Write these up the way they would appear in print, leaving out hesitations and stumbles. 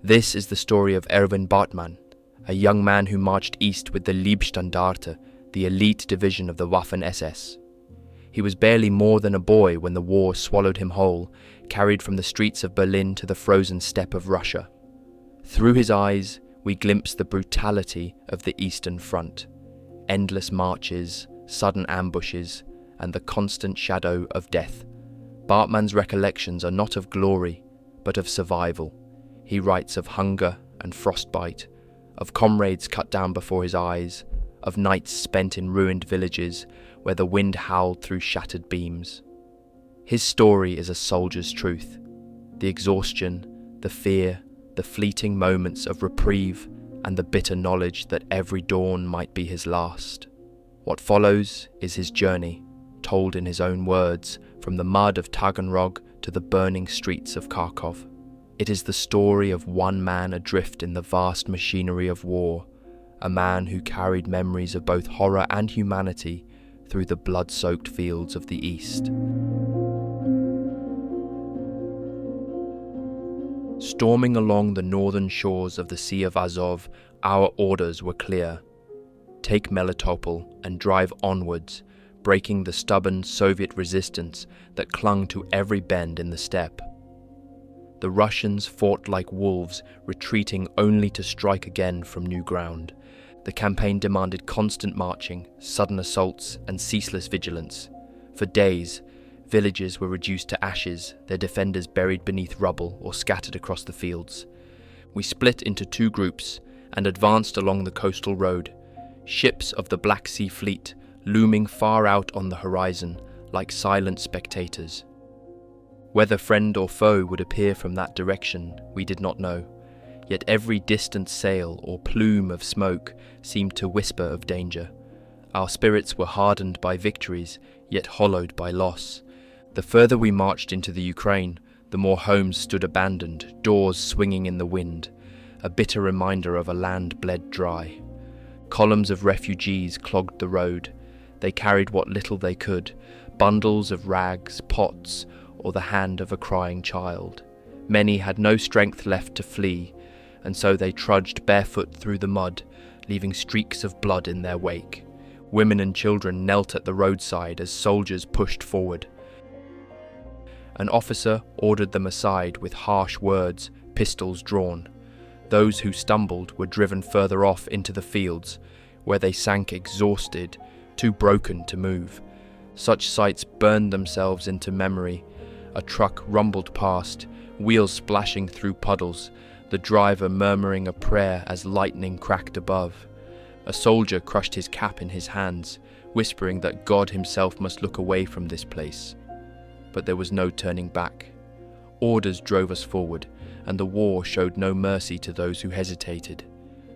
This is the story of Erwin Bartmann, a young man who marched east with the Liebstandarte, the elite division of the Waffen-SS. He was barely more than a boy when the war swallowed him whole, carried from the streets of Berlin to the frozen steppe of Russia. Through his eyes, we glimpse the brutality of the Eastern Front, endless marches, sudden ambushes, and the constant shadow of death. Bartmann's recollections are not of glory, but of survival. He writes of hunger and frostbite, of comrades cut down before his eyes, of nights spent in ruined villages where the wind howled through shattered beams. His story is a soldier's truth. The exhaustion, the fear, the fleeting moments of reprieve, and the bitter knowledge that every dawn might be his last. What follows is his journey, told in his own words, from the mud of Taganrog to the burning streets of Kharkov. It is the story of one man adrift in the vast machinery of war, a man who carried memories of both horror and humanity through the blood-soaked fields of the East. Storming along the northern shores of the Sea of Azov, our orders were clear. Take Melitopol and drive onwards, breaking the stubborn Soviet resistance that clung to every bend in the steppe. The Russians fought like wolves, retreating only to strike again from new ground. The campaign demanded constant marching, sudden assaults, and ceaseless vigilance. For days, villages were reduced to ashes, their defenders buried beneath rubble or scattered across the fields. We split into two groups and advanced along the coastal road, ships of the Black Sea Fleet looming far out on the horizon like silent spectators. Whether friend or foe would appear from that direction, we did not know. Yet every distant sail or plume of smoke seemed to whisper of danger. Our spirits were hardened by victories, yet hollowed by loss. The further we marched into the Ukraine, the more homes stood abandoned, doors swinging in the wind, a bitter reminder of a land bled dry. Columns of refugees clogged the road. They carried what little they could, bundles of rags, pots, or the hand of a crying child. Many had no strength left to flee, and so they trudged barefoot through the mud, leaving streaks of blood in their wake. Women and children knelt at the roadside as soldiers pushed forward. An officer ordered them aside with harsh words, pistols drawn. Those who stumbled were driven further off into the fields, where they sank exhausted, too broken to move. Such sights burned themselves into memory. A truck rumbled past, wheels splashing through puddles, the driver murmuring a prayer as lightning cracked above. A soldier crushed his cap in his hands, whispering that God himself must look away from this place. But there was no turning back. Orders drove us forward, and the war showed no mercy to those who hesitated.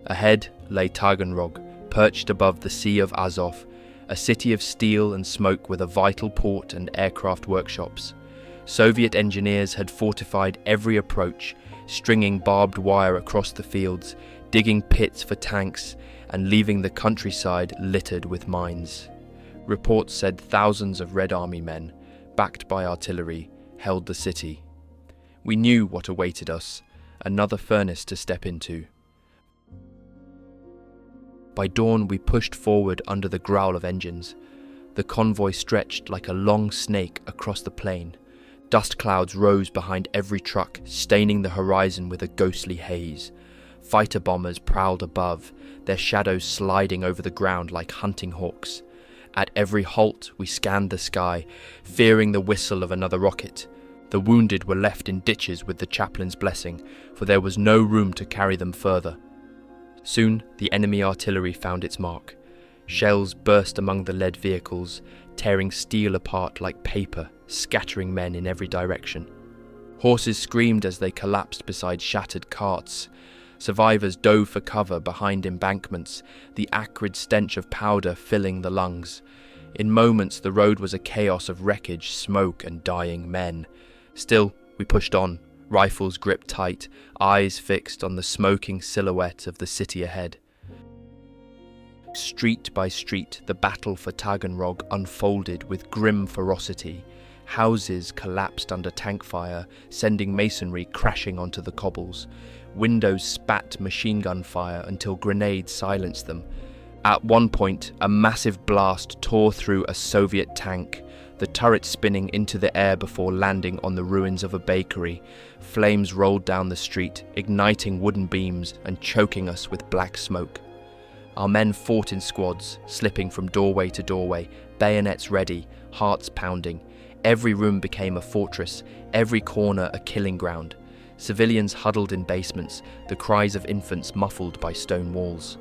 Ahead lay Taganrog, perched above the Sea of Azov, a city of steel and smoke with a vital port and aircraft workshops. Soviet engineers had fortified every approach, stringing barbed wire across the fields, digging pits for tanks, and leaving the countryside littered with mines. Reports said thousands of Red Army men, backed by artillery, held the city. We knew what awaited us, another furnace to step into. By dawn we pushed forward under the growl of engines. The convoy stretched like a long snake across the plain. Dust clouds rose behind every truck, staining the horizon with a ghostly haze. Fighter bombers prowled above, their shadows sliding over the ground like hunting hawks. At every halt we scanned the sky, fearing the whistle of another rocket. The wounded were left in ditches with the chaplain's blessing, for there was no room to carry them further. Soon the enemy artillery found its mark. Shells burst among the lead vehicles, tearing steel apart like paper, scattering men in every direction. Horses screamed as they collapsed beside shattered carts. Survivors dove for cover behind embankments, the acrid stench of powder filling the lungs. In moments the road was a chaos of wreckage, smoke, and dying men. Still, we pushed on, rifles gripped tight, eyes fixed on the smoking silhouette of the city ahead. Street by street, the battle for Taganrog unfolded with grim ferocity. Houses collapsed under tank fire, sending masonry crashing onto the cobbles. Windows spat machine gun fire until grenades silenced them. At one point, a massive blast tore through a Soviet tank, the turret spinning into the air before landing on the ruins of a bakery. Flames rolled down the street, igniting wooden beams and choking us with black smoke. Our men fought in squads, slipping from doorway to doorway, bayonets ready, hearts pounding. Every room became a fortress, every corner a killing ground. Civilians huddled in basements, the cries of infants muffled by stone walls.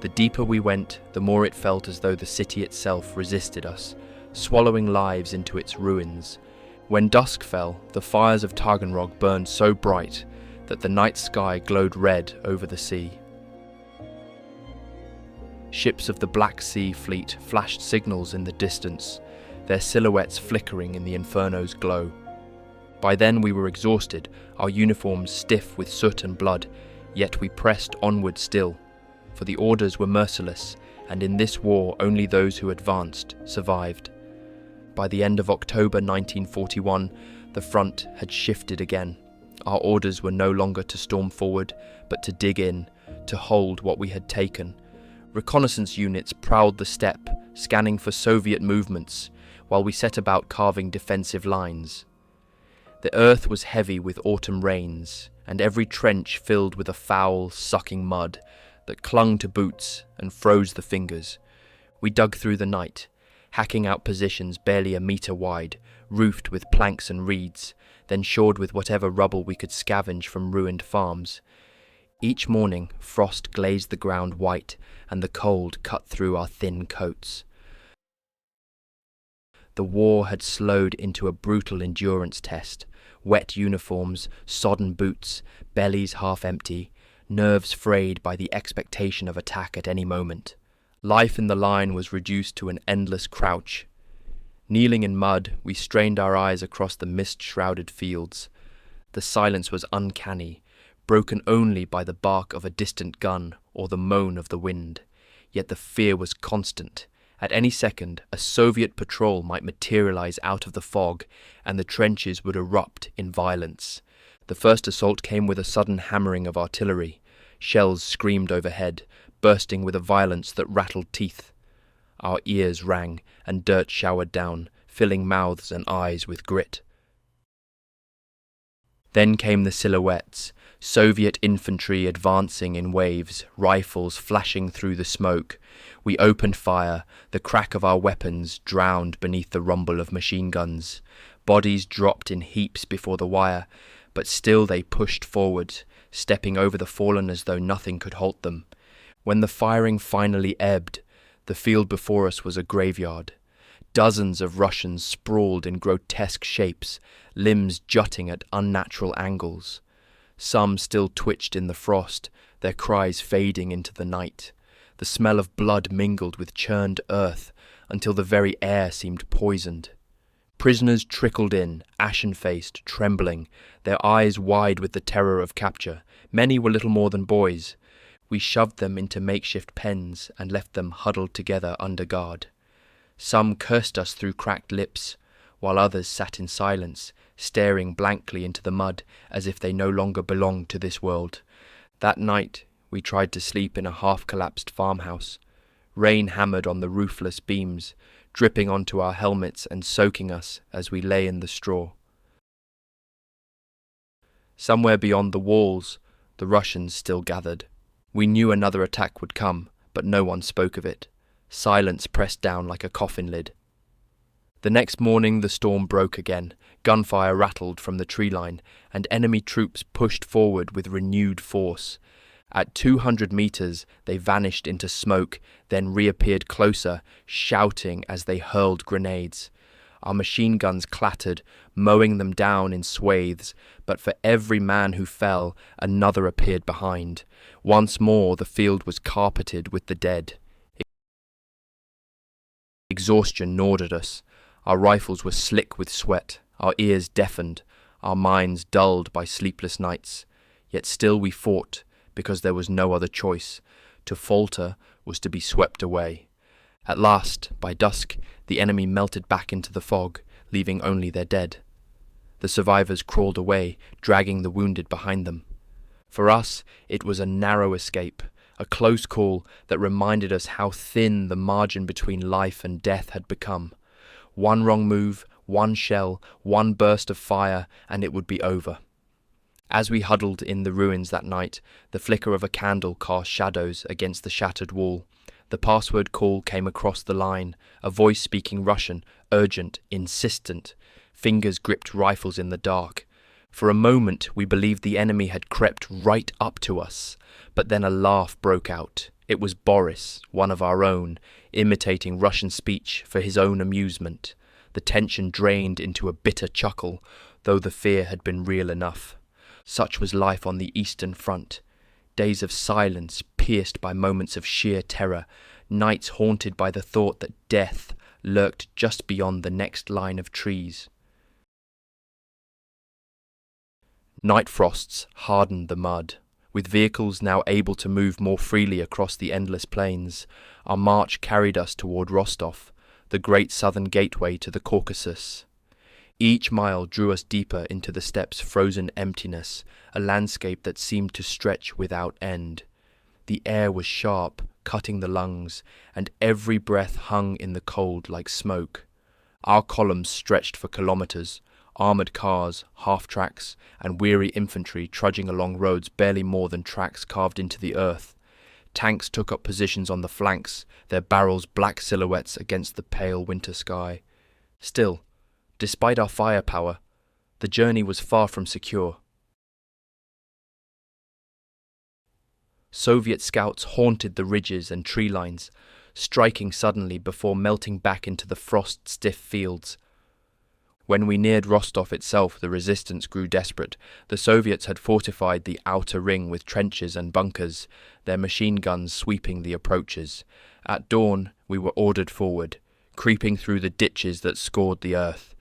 The deeper we went, the more it felt as though the city itself resisted us, swallowing lives into its ruins. When dusk fell, the fires of Taganrog burned so bright that the night sky glowed red over the sea. Ships of the Black Sea Fleet flashed signals in the distance, their silhouettes flickering in the inferno's glow. By then we were exhausted, our uniforms stiff with soot and blood, yet we pressed onward still, for the orders were merciless, and in this war only those who advanced survived. By the end of October 1941, the front had shifted again. Our orders were no longer to storm forward, but to dig in, to hold what we had taken. Reconnaissance units prowled the steppe, scanning for Soviet movements, while we set about carving defensive lines. The earth was heavy with autumn rains, and every trench filled with a foul, sucking mud that clung to boots and froze the fingers. We dug through the night, hacking out positions barely a metre wide, roofed with planks and reeds, then shored with whatever rubble we could scavenge from ruined farms. Each morning, frost glazed the ground white, and the cold cut through our thin coats. The war had slowed into a brutal endurance test. Wet uniforms, sodden boots, bellies half empty, nerves frayed by the expectation of attack at any moment. Life in the line was reduced to an endless crouch. Kneeling in mud, we strained our eyes across the mist-shrouded fields. The silence was uncanny, broken only by the bark of a distant gun or the moan of the wind. Yet the fear was constant. At any second, a Soviet patrol might materialize out of the fog, and the trenches would erupt in violence. The first assault came with a sudden hammering of artillery. Shells screamed overhead, bursting with a violence that rattled teeth. Our ears rang, and dirt showered down, filling mouths and eyes with grit. Then came the silhouettes, Soviet infantry advancing in waves, rifles flashing through the smoke. We opened fire, the crack of our weapons drowned beneath the rumble of machine guns. Bodies dropped in heaps before the wire, but still they pushed forward, stepping over the fallen as though nothing could halt them. When the firing finally ebbed, the field before us was a graveyard. Dozens of Russians sprawled in grotesque shapes, limbs jutting at unnatural angles. Some still twitched in the frost, their cries fading into the night. The smell of blood mingled with churned earth until the very air seemed poisoned. Prisoners trickled in, ashen-faced, trembling, their eyes wide with the terror of capture. Many were little more than boys. We shoved them into makeshift pens and left them huddled together under guard. Some cursed us through cracked lips, while others sat in silence, staring blankly into the mud as if they no longer belonged to this world. That night we tried to sleep in a half-collapsed farmhouse. Rain hammered on the roofless beams, dripping onto our helmets and soaking us as we lay in the straw. Somewhere beyond the walls, the Russians still gathered. We knew another attack would come, but no one spoke of it. Silence pressed down like a coffin lid. The next morning the storm broke again. Gunfire rattled from the tree line, and enemy troops pushed forward with renewed force. At 200 meters they vanished into smoke, then reappeared closer, shouting as they hurled grenades. Our machine guns clattered, mowing them down in swathes, but for every man who fell, another appeared behind. Once more the field was carpeted with the dead. Exhaustion gnawed at us. Our rifles were slick with sweat, our ears deafened, our minds dulled by sleepless nights. Yet still we fought, because there was no other choice. To falter was to be swept away. At last, by dusk, the enemy melted back into the fog, leaving only their dead. The survivors crawled away, dragging the wounded behind them. For us, it was a narrow escape, a close call that reminded us how thin the margin between life and death had become. One wrong move, one shell, one burst of fire, and it would be over. As we huddled in the ruins that night, the flicker of a candle cast shadows against the shattered wall. The password call came across the line, a voice speaking Russian, urgent, insistent. Fingers gripped rifles in the dark. For a moment we believed the enemy had crept right up to us, but then a laugh broke out. It was Boris, one of our own, imitating Russian speech for his own amusement. The tension drained into a bitter chuckle, though the fear had been real enough. Such was life on the Eastern Front. Days of silence pierced by moments of sheer terror, nights haunted by the thought that death lurked just beyond the next line of trees. Night frosts hardened the mud. With vehicles now able to move more freely across the endless plains, our march carried us toward Rostov, the great southern gateway to the Caucasus. Each mile drew us deeper into the steppe's frozen emptiness, a landscape that seemed to stretch without end. The air was sharp, cutting the lungs, and every breath hung in the cold like smoke. Our columns stretched for kilometers, armoured cars, half-tracks, and weary infantry trudging along roads barely more than tracks carved into the earth. Tanks took up positions on the flanks, their barrels black silhouettes against the pale winter sky. Still, despite our firepower, the journey was far from secure. Soviet scouts haunted the ridges and tree lines, striking suddenly before melting back into the frost-stiff fields. When we neared Rostov itself, the resistance grew desperate. The Soviets had fortified the outer ring with trenches and bunkers, their machine guns sweeping the approaches. At dawn, we were ordered forward, creeping through the ditches that scored the earth.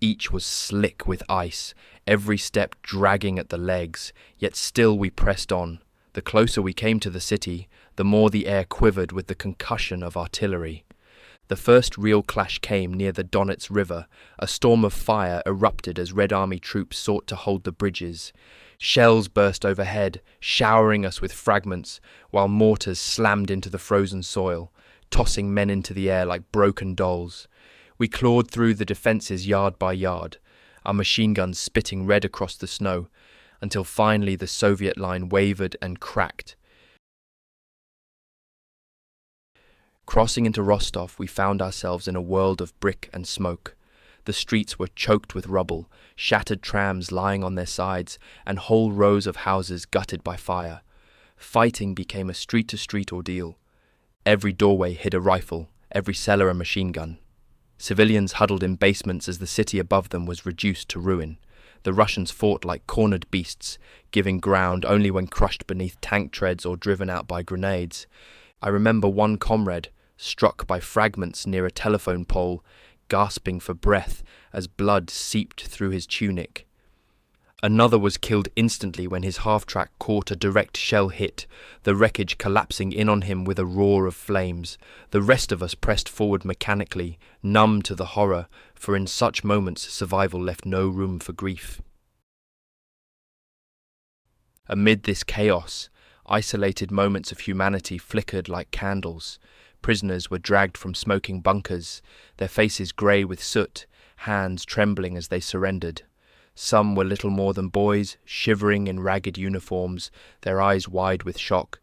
Each was slick with ice, every step dragging at the legs, yet still we pressed on. The closer we came to the city, the more the air quivered with the concussion of artillery. The first real clash came near the Donets River. A storm of fire erupted as Red Army troops sought to hold the bridges. Shells burst overhead, showering us with fragments, while mortars slammed into the frozen soil, tossing men into the air like broken dolls. We clawed through the defences yard by yard, our machine guns spitting red across the snow, until finally the Soviet line wavered and cracked. Crossing into Rostov, we found ourselves in a world of brick and smoke. The streets were choked with rubble, shattered trams lying on their sides, and whole rows of houses gutted by fire. Fighting became a street-to-street ordeal. Every doorway hid a rifle, every cellar a machine gun. Civilians huddled in basements as the city above them was reduced to ruin. The Russians fought like cornered beasts, giving ground only when crushed beneath tank treads or driven out by grenades. I remember one comrade, struck by fragments near a telephone pole, gasping for breath as blood seeped through his tunic. Another was killed instantly when his half-track caught a direct shell hit, the wreckage collapsing in on him with a roar of flames. The rest of us pressed forward mechanically, numb to the horror, for in such moments survival left no room for grief. Amid this chaos, isolated moments of humanity flickered like candles. Prisoners were dragged from smoking bunkers, their faces grey with soot, hands trembling as they surrendered. Some were little more than boys, shivering in ragged uniforms, their eyes wide with shock.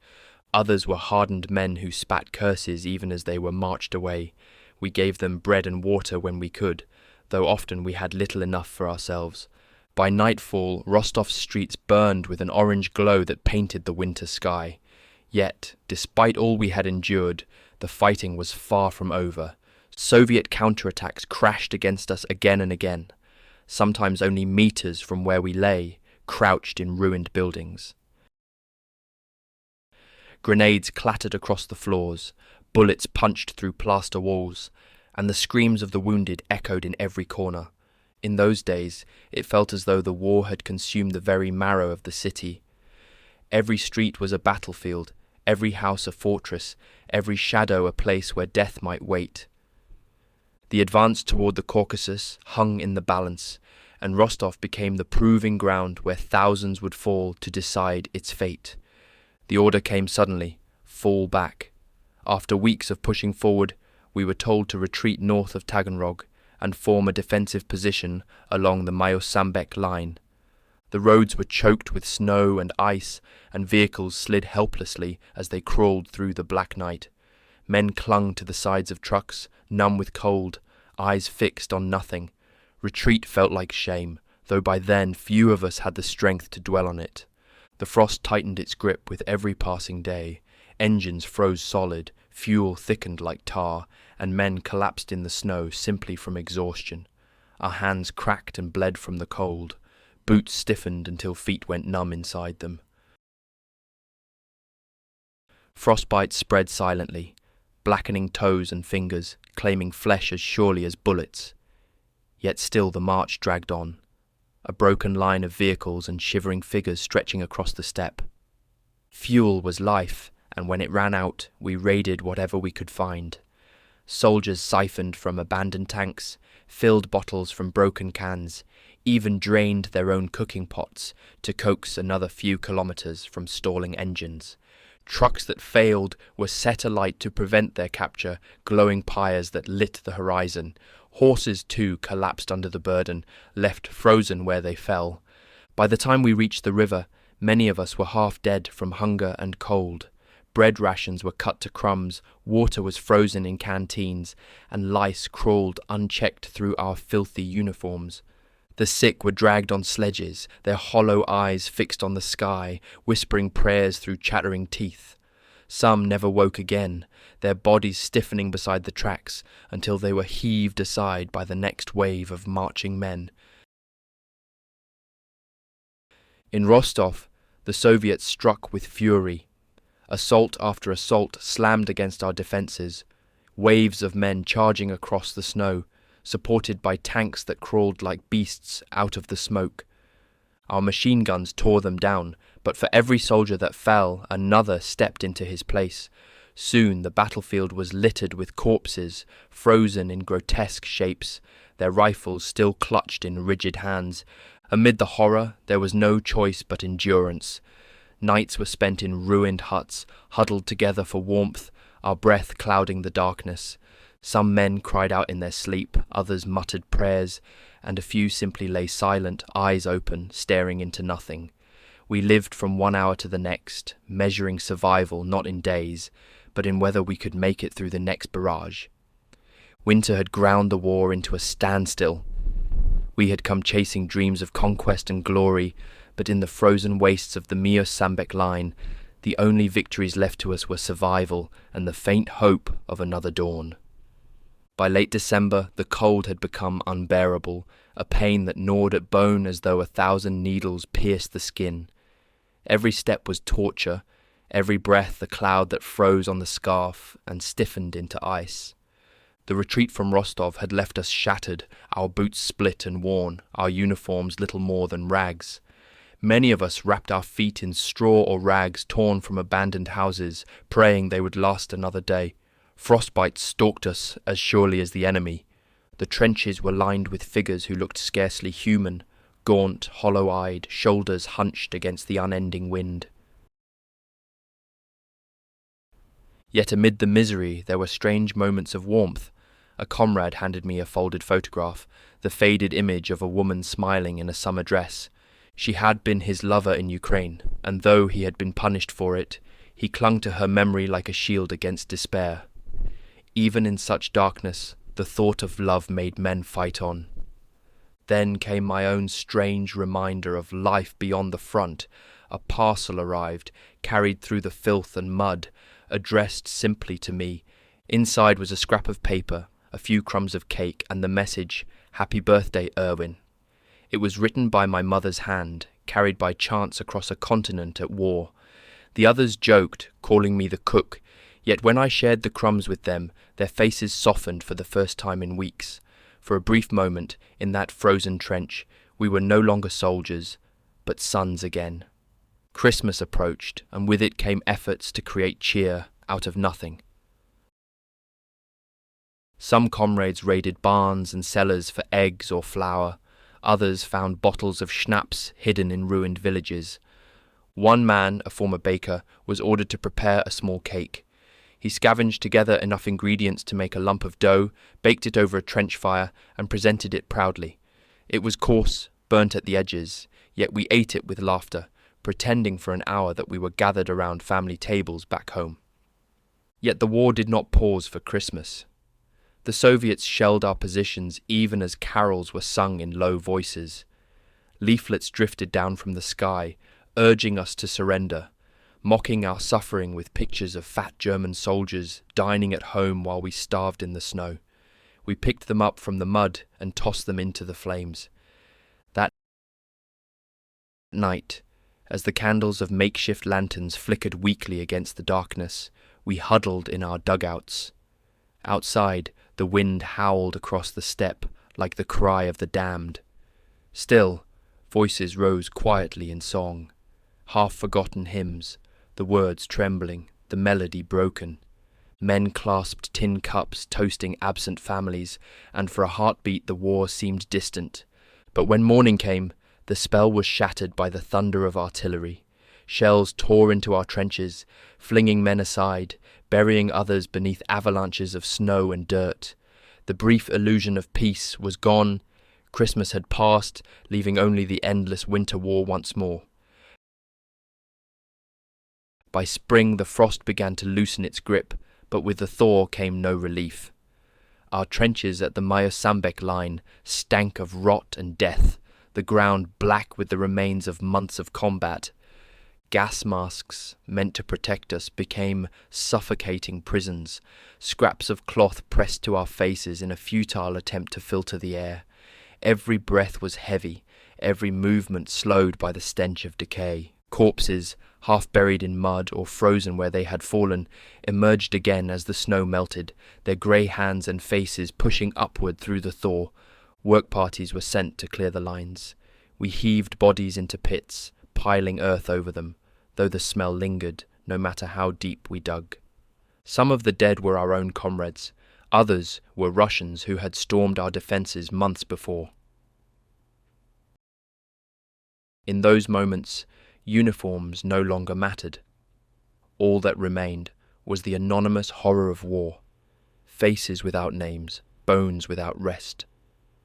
Others were hardened men who spat curses even as they were marched away. We gave them bread and water when we could, though often we had little enough for ourselves. By nightfall, Rostov's streets burned with an orange glow that painted the winter sky. Yet, despite all we had endured, the fighting was far from over. Soviet counterattacks crashed against us again and again, sometimes only meters from where we lay, crouched in ruined buildings. Grenades clattered across the floors, bullets punched through plaster walls, and the screams of the wounded echoed in every corner. In those days, it felt as though the war had consumed the very marrow of the city. Every street was a battlefield, every house a fortress, every shadow a place where death might wait. The advance toward the Caucasus hung in the balance, and Rostov became the proving ground where thousands would fall to decide its fate. The order came suddenly: fall back. After weeks of pushing forward, we were told to retreat north of Taganrog and form a defensive position along the Mius-Sambek Line. The roads were choked with snow and ice, and vehicles slid helplessly as they crawled through the black night. Men clung to the sides of trucks, numb with cold, eyes fixed on nothing. Retreat felt like shame, though by then few of us had the strength to dwell on it. The frost tightened its grip with every passing day. Engines froze solid, fuel thickened like tar, and men collapsed in the snow simply from exhaustion. Our hands cracked and bled from the cold. Boots stiffened until feet went numb inside them. Frostbite spread silently, blackening toes and fingers, claiming flesh as surely as bullets. Yet still the march dragged on, a broken line of vehicles and shivering figures stretching across the steppe. Fuel was life, and when it ran out, we raided whatever we could find. Soldiers siphoned from abandoned tanks, filled bottles from broken cans, even drained their own cooking pots to coax another few kilometers from stalling engines. Trucks that failed were set alight to prevent their capture, glowing pyres that lit the horizon. Horses, too, collapsed under the burden, left frozen where they fell. By the time we reached the river, many of us were half dead from hunger and cold. Bread rations were cut to crumbs, water was frozen in canteens, and lice crawled unchecked through our filthy uniforms. The sick were dragged on sledges, their hollow eyes fixed on the sky, whispering prayers through chattering teeth. Some never woke again, their bodies stiffening beside the tracks until they were heaved aside by the next wave of marching men. In Rostov, the Soviets struck with fury. Assault after assault slammed against our defences, waves of men charging across the snow, supported by tanks that crawled like beasts out of the smoke. Our machine guns tore them down, but for every soldier that fell, another stepped into his place. Soon the battlefield was littered with corpses, frozen in grotesque shapes, their rifles still clutched in rigid hands. Amid the horror, there was no choice but endurance. Nights were spent in ruined huts, huddled together for warmth, our breath clouding the darkness. Some men cried out in their sleep, others muttered prayers, and a few simply lay silent, eyes open, staring into nothing. We lived from 1 hour to the next, measuring survival not in days, but in whether we could make it through the next barrage. Winter had ground the war into a standstill. We had come chasing dreams of conquest and glory, but in the frozen wastes of the Mius-Sambek Line, the only victories left to us were survival and the faint hope of another dawn. By late December, the cold had become unbearable, a pain that gnawed at bone as though 1,000 needles pierced the skin. Every step was torture, every breath a cloud that froze on the scarf and stiffened into ice. The retreat from Rostov had left us shattered, our boots split and worn, our uniforms little more than rags. Many of us wrapped our feet in straw or rags torn from abandoned houses, praying they would last another day. Frostbite stalked us as surely as the enemy. The trenches were lined with figures who looked scarcely human, gaunt, hollow-eyed, shoulders hunched against the unending wind. Yet amid the misery there were strange moments of warmth. A comrade handed me a folded photograph, the faded image of a woman smiling in a summer dress. She had been his lover in Ukraine, and though he had been punished for it, he clung to her memory like a shield against despair. Even in such darkness, the thought of love made men fight on. Then came my own strange reminder of life beyond the front. A parcel arrived, carried through the filth and mud, addressed simply to me. Inside was a scrap of paper, a few crumbs of cake, and the message, "Happy birthday, Erwin." It was written by my mother's hand, carried by chance across a continent at war. The others joked, calling me the cook, yet when I shared the crumbs with them, their faces softened for the first time in weeks. For a brief moment, in that frozen trench, we were no longer soldiers, but sons again. Christmas approached, and with it came efforts to create cheer out of nothing. Some comrades raided barns and cellars for eggs or flour. Others found bottles of schnapps hidden in ruined villages. One man, a former baker, was ordered to prepare a small cake. He scavenged together enough ingredients to make a lump of dough, baked it over a trench fire, and presented it proudly. It was coarse, burnt at the edges, yet we ate it with laughter, pretending for an hour that we were gathered around family tables back home. Yet the war did not pause for Christmas. The Soviets shelled our positions even as carols were sung in low voices. Leaflets drifted down from the sky, urging us to surrender, mocking our suffering with pictures of fat German soldiers dining at home while we starved in the snow. We picked them up from the mud and tossed them into the flames. That night, as the candles of makeshift lanterns flickered weakly against the darkness, we huddled in our dugouts. Outside, the wind howled across the steppe like the cry of the damned. Still, voices rose quietly in song, half-forgotten hymns, the words trembling, the melody broken. Men clasped tin cups, toasting absent families, and for a heartbeat the war seemed distant. But when morning came, the spell was shattered by the thunder of artillery. Shells tore into our trenches, flinging men aside, burying others beneath avalanches of snow and dirt. The brief illusion of peace was gone. Christmas had passed, leaving only the endless winter war once more. By spring the frost began to loosen its grip, but with the thaw came no relief. Our trenches at the Mius-Sambek Line stank of rot and death, the ground black with the remains of months of combat. Gas masks, meant to protect us, became suffocating prisons, scraps of cloth pressed to our faces in a futile attempt to filter the air. Every breath was heavy, every movement slowed by the stench of decay. Corpses, half buried in mud or frozen where they had fallen, emerged again as the snow melted, their grey hands and faces pushing upward through the thaw. Work parties were sent to clear the lines. We heaved bodies into pits, piling earth over them, though the smell lingered, no matter how deep we dug. Some of the dead were our own comrades, others were Russians who had stormed our defences months before. In those moments, uniforms no longer mattered. All that remained was the anonymous horror of war, faces without names, bones without rest.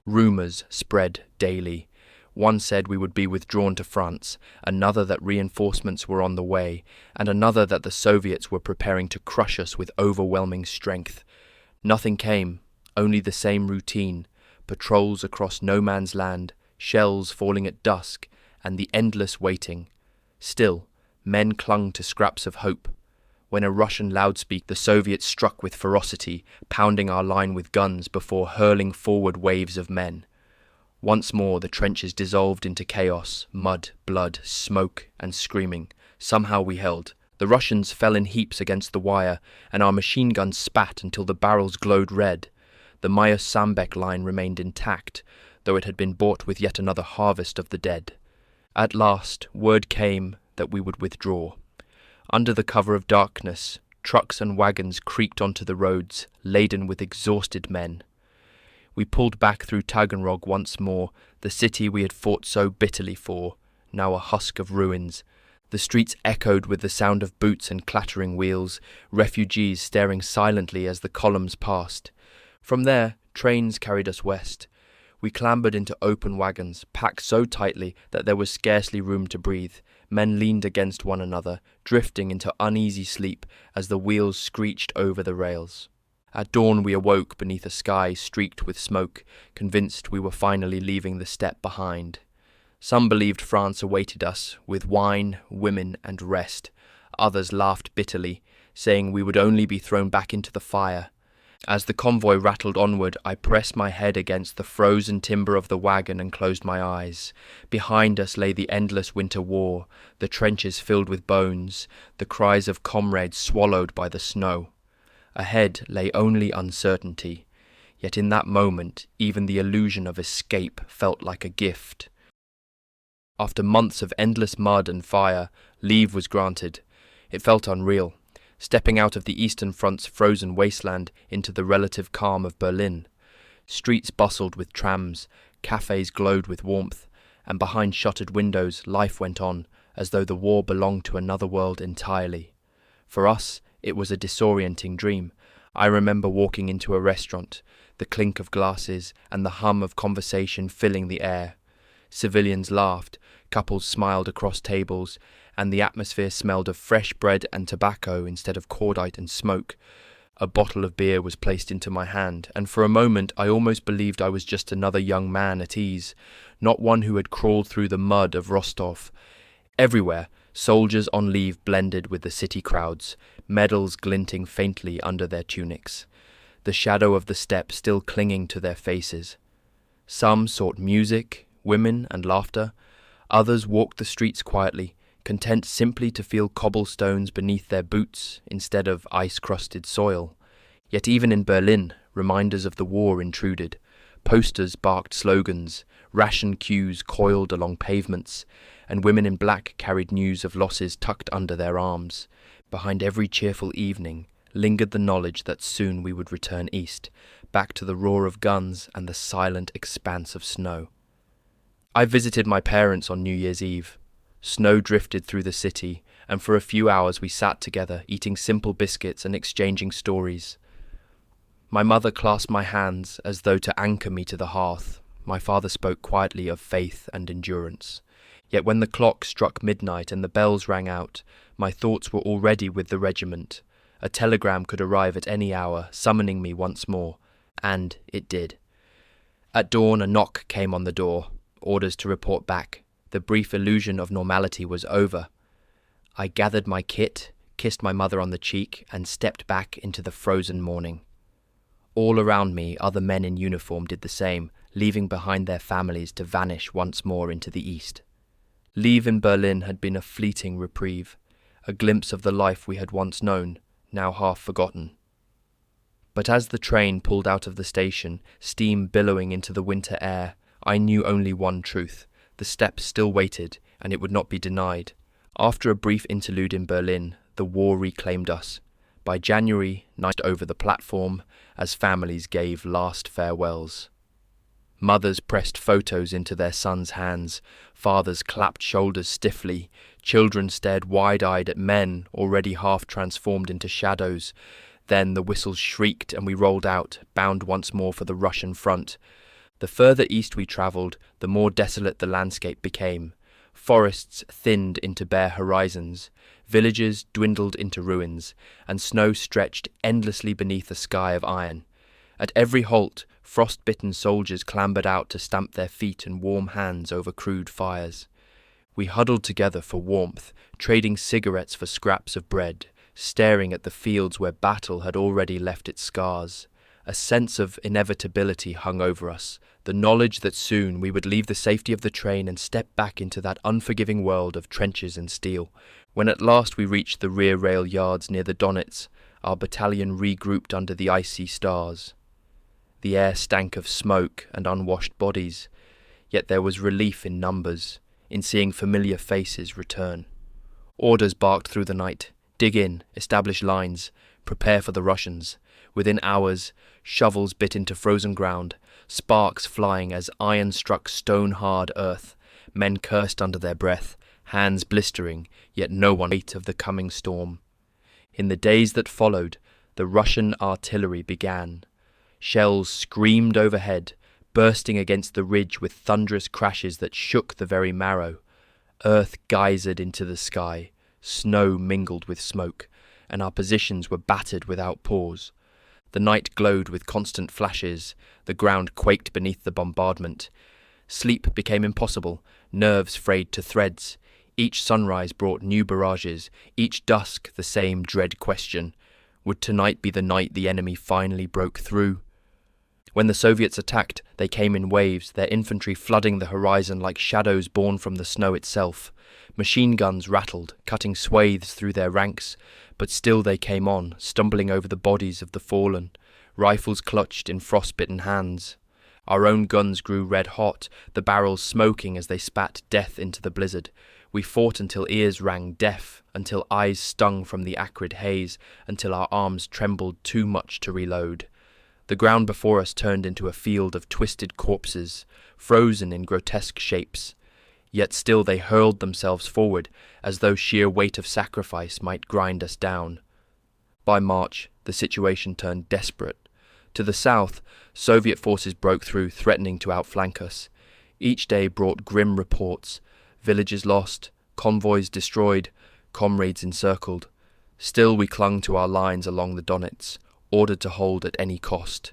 Rumours spread daily. One said we would be withdrawn to France, another that reinforcements were on the way, and another that the Soviets were preparing to crush us with overwhelming strength. Nothing came, only the same routine, patrols across no man's land, shells falling at dusk, and the endless waiting. Still, men clung to scraps of hope. When a Russian loudspeaker, the Soviets struck with ferocity, pounding our line with guns before hurling forward waves of men. Once more the trenches dissolved into chaos, mud, blood, smoke, and screaming. Somehow we held. The Russians fell in heaps against the wire, and our machine guns spat until the barrels glowed red. The Mius-Sambek Line remained intact, though it had been bought with yet another harvest of the dead. At last, word came that we would withdraw. Under the cover of darkness, trucks and wagons creaked onto the roads, laden with exhausted men. We pulled back through Taganrog once more, the city we had fought so bitterly for, now a husk of ruins. The streets echoed with the sound of boots and clattering wheels, refugees staring silently as the columns passed. From there, trains carried us west. We clambered into open wagons, packed so tightly that there was scarcely room to breathe. Men leaned against one another, drifting into uneasy sleep as the wheels screeched over the rails. At dawn we awoke beneath a sky streaked with smoke, convinced we were finally leaving the steppe behind. Some believed France awaited us, with wine, women, and rest. Others laughed bitterly, saying we would only be thrown back into the fire. As the convoy rattled onward, I pressed my head against the frozen timber of the wagon and closed my eyes. Behind us lay the endless winter war, the trenches filled with bones, the cries of comrades swallowed by the snow. Ahead lay only uncertainty, yet in that moment even the illusion of escape felt like a gift. After months of endless mud and fire, leave was granted. It felt unreal. Stepping out of the Eastern Front's frozen wasteland into the relative calm of Berlin. Streets bustled with trams, cafes glowed with warmth, and behind shuttered windows life went on, as though the war belonged to another world entirely. For us, it was a disorienting dream. I remember walking into a restaurant, the clink of glasses and the hum of conversation filling the air. Civilians laughed, couples smiled across tables, and the atmosphere smelled of fresh bread and tobacco instead of cordite and smoke. A bottle of beer was placed into my hand, and for a moment I almost believed I was just another young man at ease, not one who had crawled through the mud of Rostov. Everywhere, soldiers on leave blended with the city crowds, medals glinting faintly under their tunics, the shadow of the steppe still clinging to their faces. Some sought music, women, and laughter. Others walked the streets quietly, content simply to feel cobblestones beneath their boots instead of ice-crusted soil. Yet even in Berlin, reminders of the war intruded. Posters barked slogans, ration queues coiled along pavements, and women in black carried news of losses tucked under their arms. Behind every cheerful evening lingered the knowledge that soon we would return east, back to the roar of guns and the silent expanse of snow. I visited my parents on New Year's Eve. Snow drifted through the city, and for a few hours we sat together, eating simple biscuits and exchanging stories. My mother clasped my hands as though to anchor me to the hearth. My father spoke quietly of faith and endurance. Yet when the clock struck midnight and the bells rang out, my thoughts were already with the regiment. A telegram could arrive at any hour, summoning me once more, and it did. At dawn a knock came on the door, orders to report back. The brief illusion of normality was over. I gathered my kit, kissed my mother on the cheek, and stepped back into the frozen morning. All around me, other men in uniform did the same, leaving behind their families to vanish once more into the east. Leave in Berlin had been a fleeting reprieve, a glimpse of the life we had once known, now half forgotten. But as the train pulled out of the station, steam billowing into the winter air, I knew only one truth. The steppe still waited, and it would not be denied. After a brief interlude in Berlin, the war reclaimed us. By January, night over the platform, as families gave last farewells. Mothers pressed photos into their sons' hands, fathers clapped shoulders stiffly, children stared wide-eyed at men already half transformed into shadows. Then the whistles shrieked and we rolled out, bound once more for the Russian front. The further east we travelled, the more desolate the landscape became. Forests thinned into bare horizons, villages dwindled into ruins, and snow stretched endlessly beneath a sky of iron. At every halt, frost-bitten soldiers clambered out to stamp their feet and warm hands over crude fires. We huddled together for warmth, trading cigarettes for scraps of bread, staring at the fields where battle had already left its scars. A sense of inevitability hung over us, the knowledge that soon we would leave the safety of the train and step back into that unforgiving world of trenches and steel. When at last we reached the rear rail yards near the Donets, our battalion regrouped under the icy stars. The air stank of smoke and unwashed bodies, yet there was relief in numbers, in seeing familiar faces return. Orders barked through the night: dig in, establish lines, prepare for the Russians. Within hours, shovels bit into frozen ground, sparks flying as iron struck stone-hard earth. Men cursed under their breath, hands blistering, yet no one ate of the coming storm. In the days that followed, the Russian artillery began. Shells screamed overhead, bursting against the ridge with thunderous crashes that shook the very marrow. Earth geysered into the sky, snow mingled with smoke, and our positions were battered without pause. The night glowed with constant flashes, the ground quaked beneath the bombardment. Sleep became impossible, nerves frayed to threads. Each sunrise brought new barrages, each dusk the same dread question: would tonight be the night the enemy finally broke through? When the Soviets attacked, they came in waves, their infantry flooding the horizon like shadows born from the snow itself. Machine guns rattled, cutting swathes through their ranks, but still they came on, stumbling over the bodies of the fallen, rifles clutched in frostbitten hands. Our own guns grew red-hot, the barrels smoking as they spat death into the blizzard. We fought until ears rang deaf, until eyes stung from the acrid haze, until our arms trembled too much to reload. The ground before us turned into a field of twisted corpses, frozen in grotesque shapes. Yet still they hurled themselves forward, as though sheer weight of sacrifice might grind us down. By March, the situation turned desperate. To the south, Soviet forces broke through, threatening to outflank us. Each day brought grim reports: villages lost, convoys destroyed, comrades encircled. Still we clung to our lines along the Donets, ordered to hold at any cost.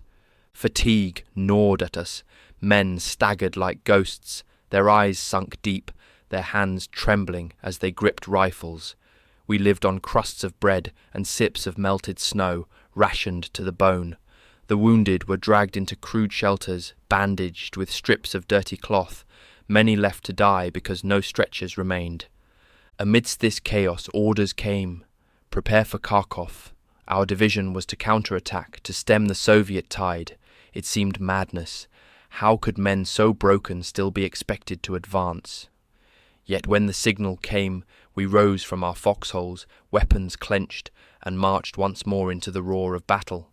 Fatigue gnawed at us. Men staggered like ghosts, their eyes sunk deep, their hands trembling as they gripped rifles. We lived on crusts of bread and sips of melted snow, rationed to the bone. The wounded were dragged into crude shelters, bandaged with strips of dirty cloth, many left to die because no stretchers remained. Amidst this chaos, orders came: prepare for Kharkov. Our division was to counterattack, to stem the Soviet tide. It seemed madness. How could men so broken still be expected to advance? Yet when the signal came, we rose from our foxholes, weapons clenched, and marched once more into the roar of battle.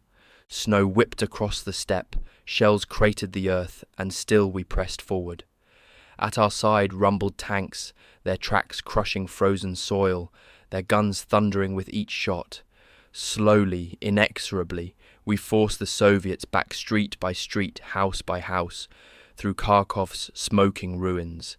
Snow whipped across the steppe, shells cratered the earth, and still we pressed forward. At our side rumbled tanks, their tracks crushing frozen soil, their guns thundering with each shot. Slowly, inexorably, we forced the Soviets back street by street, house by house, through Kharkov's smoking ruins.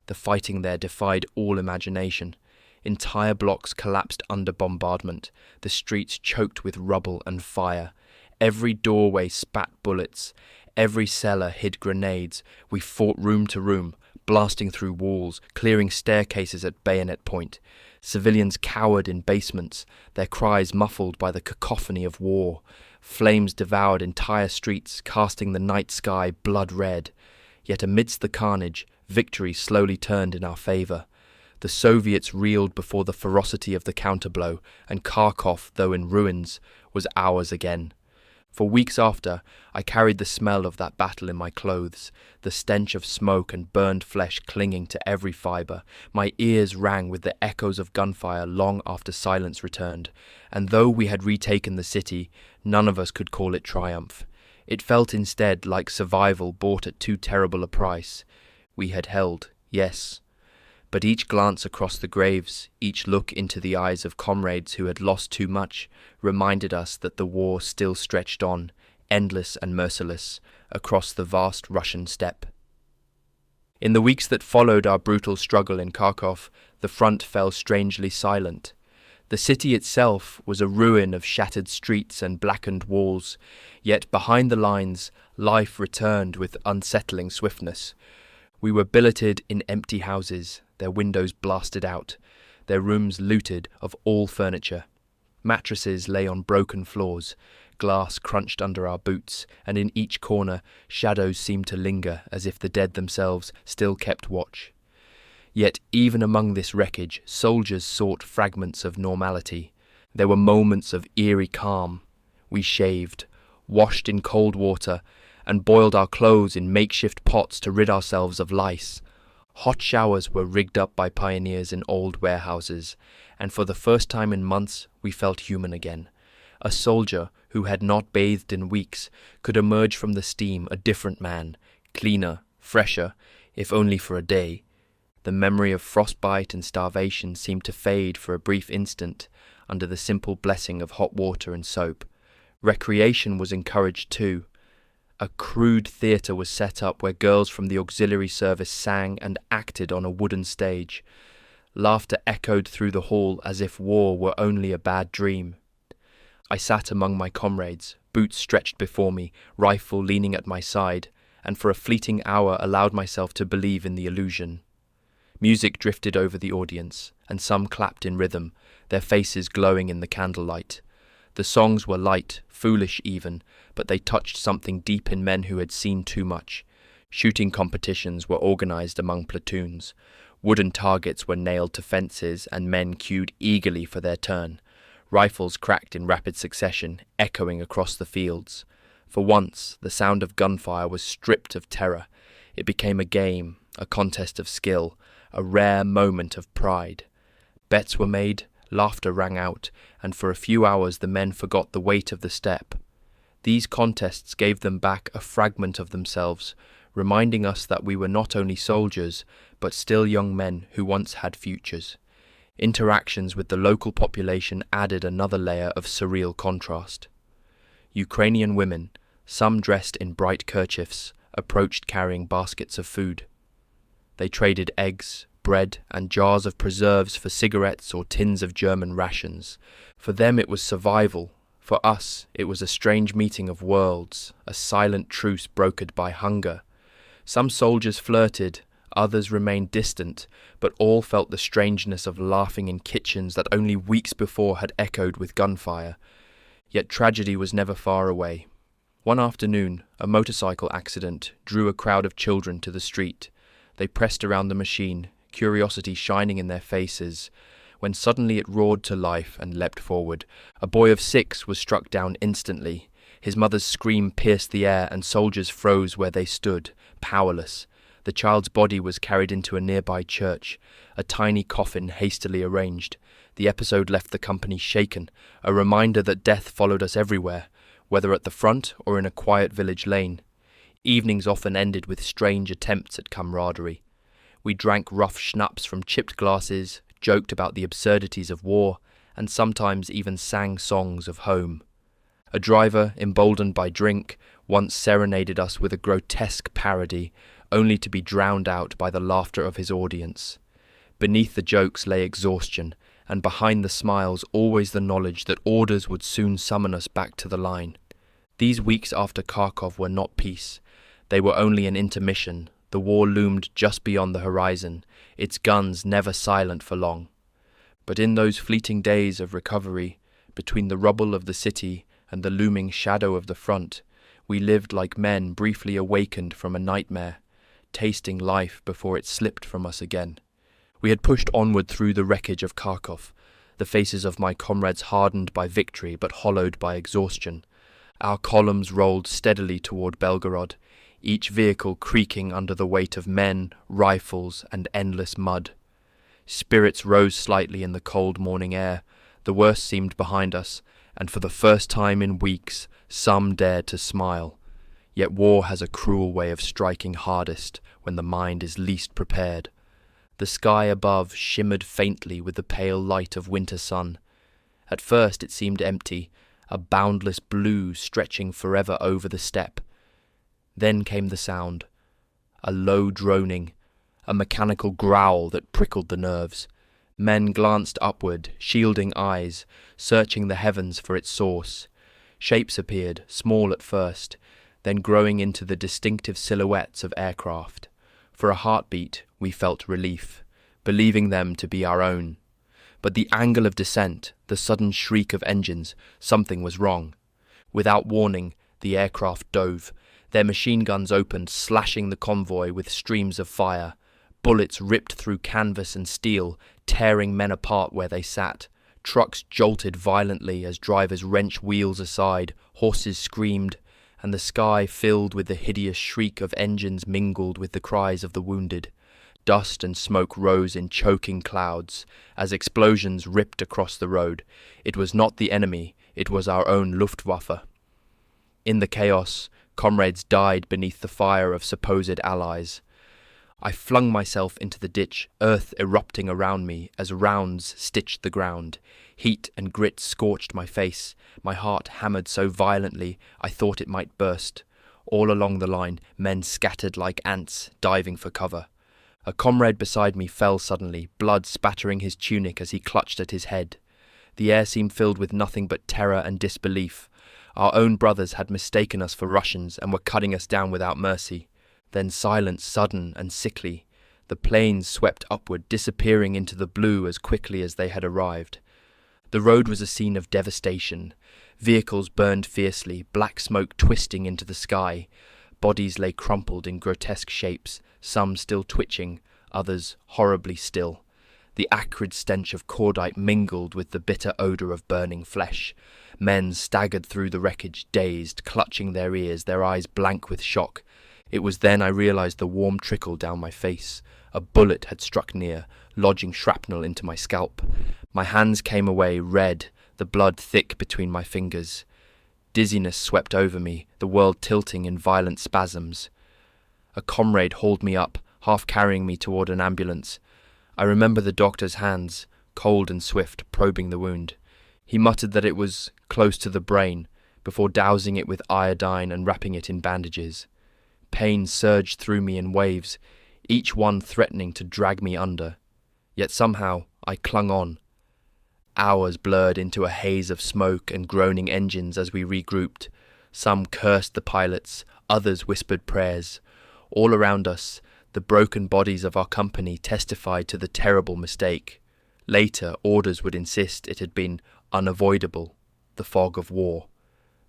The fighting there defied all imagination. Entire blocks collapsed under bombardment, the streets choked with rubble and fire. Every doorway spat bullets, every cellar hid grenades. We fought room to room, blasting through walls, clearing staircases at bayonet point. Civilians cowered in basements, their cries muffled by the cacophony of war. Flames devoured entire streets, casting the night sky blood red. Yet amidst the carnage, victory slowly turned in our favour. The Soviets reeled before the ferocity of the counterblow, and Kharkov, though in ruins, was ours again. For weeks after, I carried the smell of that battle in my clothes, the stench of smoke and burned flesh clinging to every fibre. My ears rang with the echoes of gunfire long after silence returned, and though we had retaken the city, none of us could call it triumph. It felt instead like survival bought at too terrible a price. We had held, yes, but each glance across the graves, each look into the eyes of comrades who had lost too much, reminded us that the war still stretched on, endless and merciless, across the vast Russian steppe. In the weeks that followed our brutal struggle in Kharkov, the front fell strangely silent. The city itself was a ruin of shattered streets and blackened walls, yet behind the lines, life returned with unsettling swiftness. We were billeted in empty houses, their windows blasted out, their rooms looted of all furniture. Mattresses lay on broken floors, glass crunched under our boots, and in each corner shadows seemed to linger as if the dead themselves still kept watch. Yet even among this wreckage, soldiers sought fragments of normality. There were moments of eerie calm. We shaved, washed in cold water, and boiled our clothes in makeshift pots to rid ourselves of lice. Hot showers were rigged up by pioneers in old warehouses, and for the first time in months we felt human again. A soldier who had not bathed in weeks could emerge from the steam a different man, cleaner, fresher, if only for a day. The memory of frostbite and starvation seemed to fade for a brief instant under the simple blessing of hot water and soap. Recreation was encouraged too. A crude theatre was set up where girls from the auxiliary service sang and acted on a wooden stage. Laughter echoed through the hall as if war were only a bad dream. I sat among my comrades, boots stretched before me, rifle leaning at my side, and for a fleeting hour allowed myself to believe in the illusion. Music drifted over the audience, and some clapped in rhythm, their faces glowing in the candlelight. The songs were light, foolish even, but they touched something deep in men who had seen too much. Shooting competitions were organized among platoons. Wooden targets were nailed to fences, and men queued eagerly for their turn. Rifles cracked in rapid succession, echoing across the fields. For once, the sound of gunfire was stripped of terror. It became a game, a contest of skill, a rare moment of pride. Bets were made, laughter rang out, and for a few hours the men forgot the weight of the steppe. These contests gave them back a fragment of themselves, reminding us that we were not only soldiers, but still young men who once had futures. Interactions with the local population added another layer of surreal contrast. Ukrainian women, some dressed in bright kerchiefs, approached carrying baskets of food. They traded eggs, bread, and jars of preserves for cigarettes or tins of German rations. For them it was survival. For us, it was a strange meeting of worlds, a silent truce brokered by hunger. Some soldiers flirted, others remained distant, but all felt the strangeness of laughing in kitchens that only weeks before had echoed with gunfire. Yet tragedy was never far away. One afternoon, a motorcycle accident drew a crowd of children to the street. They pressed around the machine, curiosity shining in their faces, when suddenly it roared to life and leapt forward. A boy of 6 was struck down instantly. His mother's scream pierced the air, and soldiers froze where they stood, powerless. The child's body was carried into a nearby church, a tiny coffin hastily arranged. The episode left the company shaken, a reminder that death followed us everywhere, whether at the front or in a quiet village lane. Evenings often ended with strange attempts at camaraderie. We drank rough schnapps from chipped glasses, joked about the absurdities of war, and sometimes even sang songs of home. A driver, emboldened by drink, once serenaded us with a grotesque parody, only to be drowned out by the laughter of his audience. Beneath the jokes lay exhaustion, and behind the smiles always the knowledge that orders would soon summon us back to the line. These weeks after Kharkov were not peace. They were only an intermission. The war loomed just beyond the horizon, its guns never silent for long. But in those fleeting days of recovery, between the rubble of the city and the looming shadow of the front, we lived like men briefly awakened from a nightmare, tasting life before it slipped from us again. We had pushed onward through the wreckage of Kharkov, the faces of my comrades hardened by victory but hollowed by exhaustion. Our columns rolled steadily toward Belgorod, each vehicle creaking under the weight of men, rifles, and endless mud. Spirits rose slightly in the cold morning air. The worst seemed behind us, and for the first time in weeks, some dared to smile. Yet war has a cruel way of striking hardest when the mind is least prepared. The sky above shimmered faintly with the pale light of winter sun. At first it seemed empty, a boundless blue stretching forever over the steppe. Then came the sound, a low droning, a mechanical growl that prickled the nerves. Men glanced upward, shielding eyes, searching the heavens for its source. Shapes appeared, small at first, then growing into the distinctive silhouettes of aircraft. For a heartbeat, we felt relief, believing them to be our own. But the angle of descent, the sudden shriek of engines, something was wrong. Without warning, the aircraft dove. Their machine guns opened, slashing the convoy with streams of fire. Bullets ripped through canvas and steel, tearing men apart where they sat. Trucks jolted violently as drivers wrenched wheels aside, horses screamed, and the sky filled with the hideous shriek of engines mingled with the cries of the wounded. Dust and smoke rose in choking clouds as explosions ripped across the road. It was not the enemy, it was our own Luftwaffe. In the chaos, comrades died beneath the fire of supposed allies. I flung myself into the ditch, earth erupting around me as rounds stitched the ground. Heat and grit scorched my face. My heart hammered so violently I thought it might burst. All along the line, men scattered like ants, diving for cover. A comrade beside me fell suddenly, blood spattering his tunic as he clutched at his head. The air seemed filled with nothing but terror and disbelief. Our own brothers had mistaken us for Russians and were cutting us down without mercy. Then silence, sudden and sickly. The planes swept upward, disappearing into the blue as quickly as they had arrived. The road was a scene of devastation. Vehicles burned fiercely, black smoke twisting into the sky. Bodies lay crumpled in grotesque shapes, some still twitching, others horribly still. The acrid stench of cordite mingled with the bitter odour of burning flesh. Men staggered through the wreckage, dazed, clutching their ears, their eyes blank with shock. It was then I realized the warm trickle down my face. A bullet had struck near, lodging shrapnel into my scalp. My hands came away red, the blood thick between my fingers. Dizziness swept over me, the world tilting in violent spasms. A comrade hauled me up, half carrying me toward an ambulance. I remember the doctor's hands, cold and swift, probing the wound. He muttered that it was close to the brain, before dousing it with iodine and wrapping it in bandages. Pain surged through me in waves, each one threatening to drag me under. Yet somehow I clung on. Hours blurred into a haze of smoke and groaning engines as we regrouped. Some cursed the pilots, others whispered prayers. All around us, the broken bodies of our company testified to the terrible mistake. Later, orders would insist it had been unavoidable, the fog of war.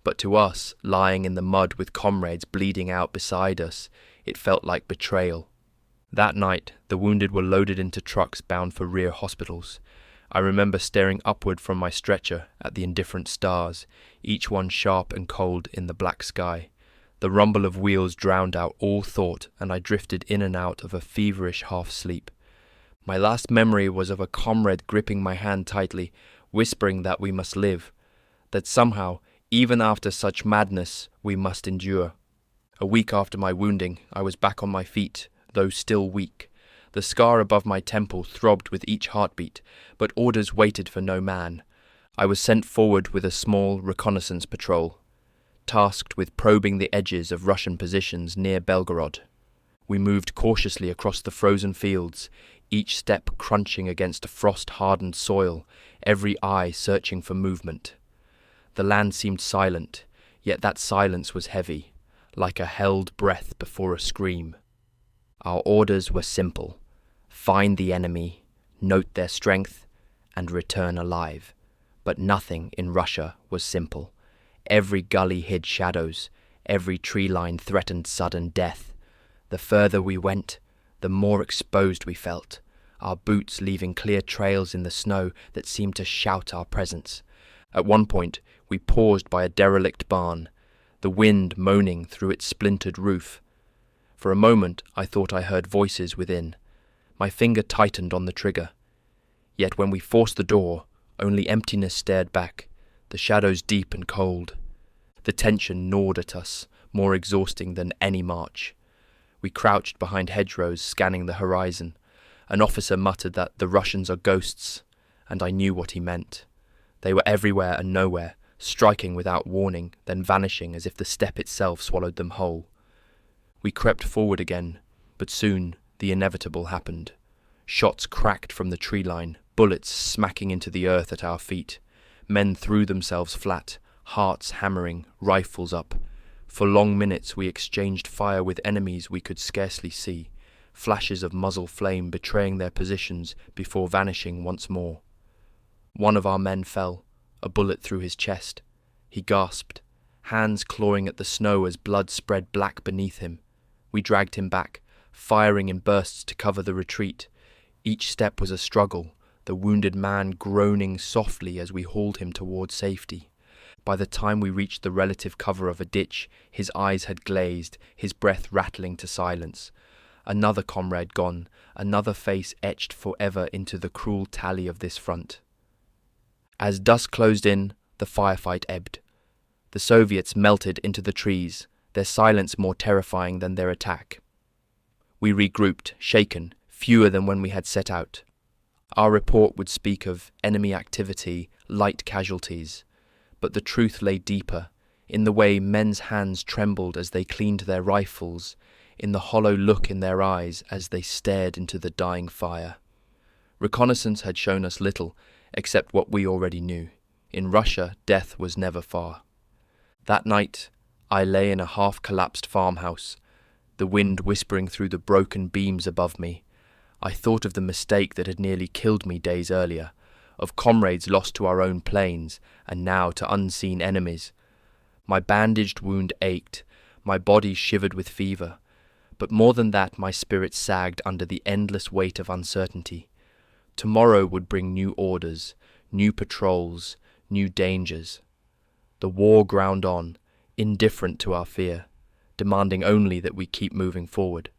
But to us, lying in the mud with comrades bleeding out beside us, it felt like betrayal. That night, the wounded were loaded into trucks bound for rear hospitals. I remember staring upward from my stretcher at the indifferent stars, each one sharp and cold in the black sky. The rumble of wheels drowned out all thought, and I drifted in and out of a feverish half-sleep. My last memory was of a comrade gripping my hand tightly, whispering that we must live, that somehow, even after such madness, we must endure. A week after my wounding, I was back on my feet, though still weak. The scar above my temple throbbed with each heartbeat, but orders waited for no man. I was sent forward with a small reconnaissance patrol, tasked with probing the edges of Russian positions near Belgorod. We moved cautiously across the frozen fields, each step crunching against frost-hardened soil, every eye searching for movement. The land seemed silent, yet that silence was heavy, like a held breath before a scream. Our orders were simple: find the enemy, note their strength, and return alive. But nothing in Russia was simple. Every gully hid shadows, every tree line threatened sudden death. The further we went, the more exposed we felt, our boots leaving clear trails in the snow that seemed to shout our presence. At one point, we paused by a derelict barn, the wind moaning through its splintered roof. For a moment, I thought I heard voices within. My finger tightened on the trigger. Yet when we forced the door, only emptiness stared back, the shadows deep and cold. The tension gnawed at us, more exhausting than any march. We crouched behind hedgerows, scanning the horizon. An officer muttered that the Russians are ghosts, and I knew what he meant. They were everywhere and nowhere, striking without warning, then vanishing as if the steppe itself swallowed them whole. We crept forward again, but soon the inevitable happened. Shots cracked from the tree line, bullets smacking into the earth at our feet. Men threw themselves flat, hearts hammering, rifles up. For long minutes we exchanged fire with enemies we could scarcely see, flashes of muzzle flame betraying their positions before vanishing once more. One of our men fell, a bullet through his chest. He gasped, hands clawing at the snow as blood spread black beneath him. We dragged him back, firing in bursts to cover the retreat. Each step was a struggle, the wounded man groaning softly as we hauled him toward safety. By the time we reached the relative cover of a ditch, his eyes had glazed, his breath rattling to silence. Another comrade gone, another face etched forever into the cruel tally of this front. As dusk closed in, the firefight ebbed. The Soviets melted into the trees, their silence more terrifying than their attack. We regrouped, shaken, fewer than when we had set out. Our report would speak of enemy activity, light casualties, but the truth lay deeper, in the way men's hands trembled as they cleaned their rifles, in the hollow look in their eyes as they stared into the dying fire. Reconnaissance had shown us little, except what we already knew. In Russia, death was never far. That night, I lay in a half-collapsed farmhouse, the wind whispering through the broken beams above me. I thought of the mistake that had nearly killed me days earlier, of comrades lost to our own planes, and now to unseen enemies. My bandaged wound ached, my body shivered with fever, but more than that my spirit sagged under the endless weight of uncertainty. Tomorrow would bring new orders, new patrols, new dangers. The war ground on, indifferent to our fear, demanding only that we keep moving forward.